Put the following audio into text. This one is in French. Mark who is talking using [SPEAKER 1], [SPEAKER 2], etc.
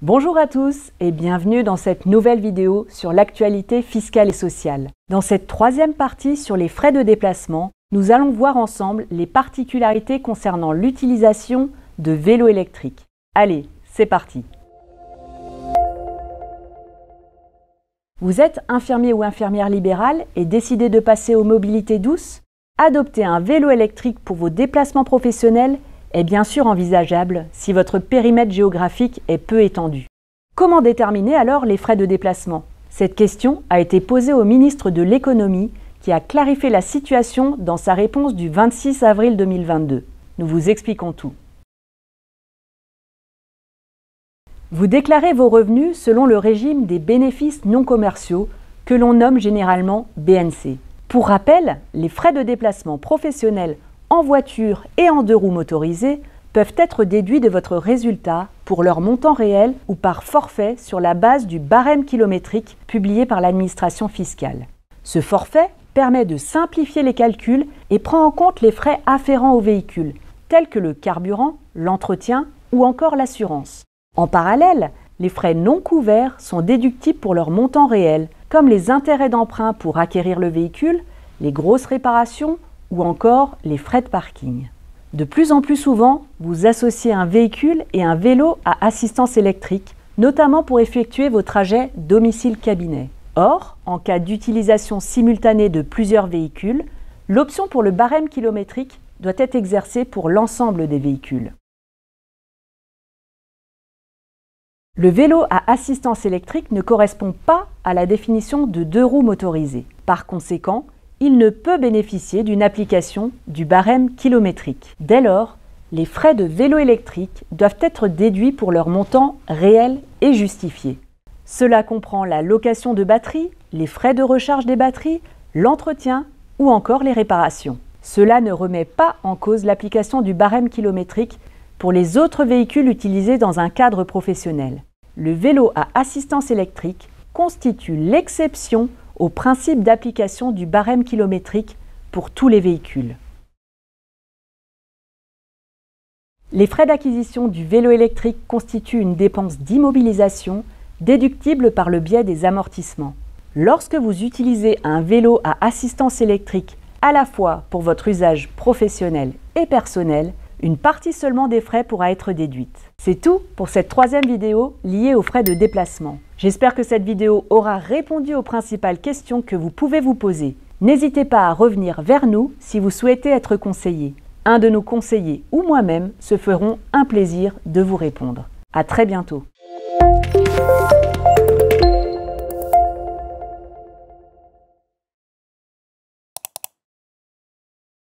[SPEAKER 1] Bonjour à tous et bienvenue dans cette nouvelle vidéo sur l'actualité fiscale et sociale. Dans cette troisième partie sur les frais de déplacement, nous allons voir ensemble les particularités concernant l'utilisation de vélos électriques. Allez, c'est parti! Vous êtes infirmier ou infirmière libérale et décidez de passer aux mobilités douces? Adopter un vélo électrique pour vos déplacements professionnels est bien sûr envisageable si votre périmètre géographique est peu étendu. Comment déterminer alors les frais de déplacement? Cette question a été posée au ministre de l'Économie qui a clarifié la situation dans sa réponse du 26 avril 2022. Nous vous expliquons tout. Vous déclarez vos revenus selon le régime des bénéfices non commerciaux que l'on nomme généralement BNC. Pour rappel, les frais de déplacement professionnels en voiture et en deux roues motorisées peuvent être déduits de votre résultat pour leur montant réel ou par forfait sur la base du barème kilométrique publié par l'administration fiscale. Ce forfait permet de simplifier les calculs et prend en compte les frais afférents au véhicule, tels que le carburant, l'entretien ou encore l'assurance. En parallèle, les frais non couverts sont déductibles pour leur montant réel, comme les intérêts d'emprunt pour acquérir le véhicule, les grosses réparations ou encore les frais de parking. De plus en plus souvent, vous associez un véhicule et un vélo à assistance électrique, notamment pour effectuer vos trajets domicile-cabinet. Or, en cas d'utilisation simultanée de plusieurs véhicules, l'option pour le barème kilométrique doit être exercée pour l'ensemble des véhicules. Le vélo à assistance électrique ne correspond pas à la définition de deux roues motorisées. Par conséquent, il ne peut bénéficier d'une application du barème kilométrique. Dès lors, les frais de vélo électrique doivent être déduits pour leur montant réel et justifié. Cela comprend la location de batterie, les frais de recharge des batteries, l'entretien ou encore les réparations. Cela ne remet pas en cause l'application du barème kilométrique pour les autres véhicules utilisés dans un cadre professionnel. Le vélo à assistance électrique constitue l'exception au principe d'application du barème kilométrique pour tous les véhicules. Les frais d'acquisition du vélo électrique constituent une dépense d'immobilisation déductible par le biais des amortissements. Lorsque vous utilisez un vélo à assistance électrique à la fois pour votre usage professionnel et personnel, une partie seulement des frais pourra être déduite. C'est tout pour cette troisième vidéo liée aux frais de déplacement. J'espère que cette vidéo aura répondu aux principales questions que vous pouvez vous poser. N'hésitez pas à revenir vers nous si vous souhaitez être conseillé. Un de nos conseillers ou moi-même se feront un plaisir de vous répondre. À très bientôt.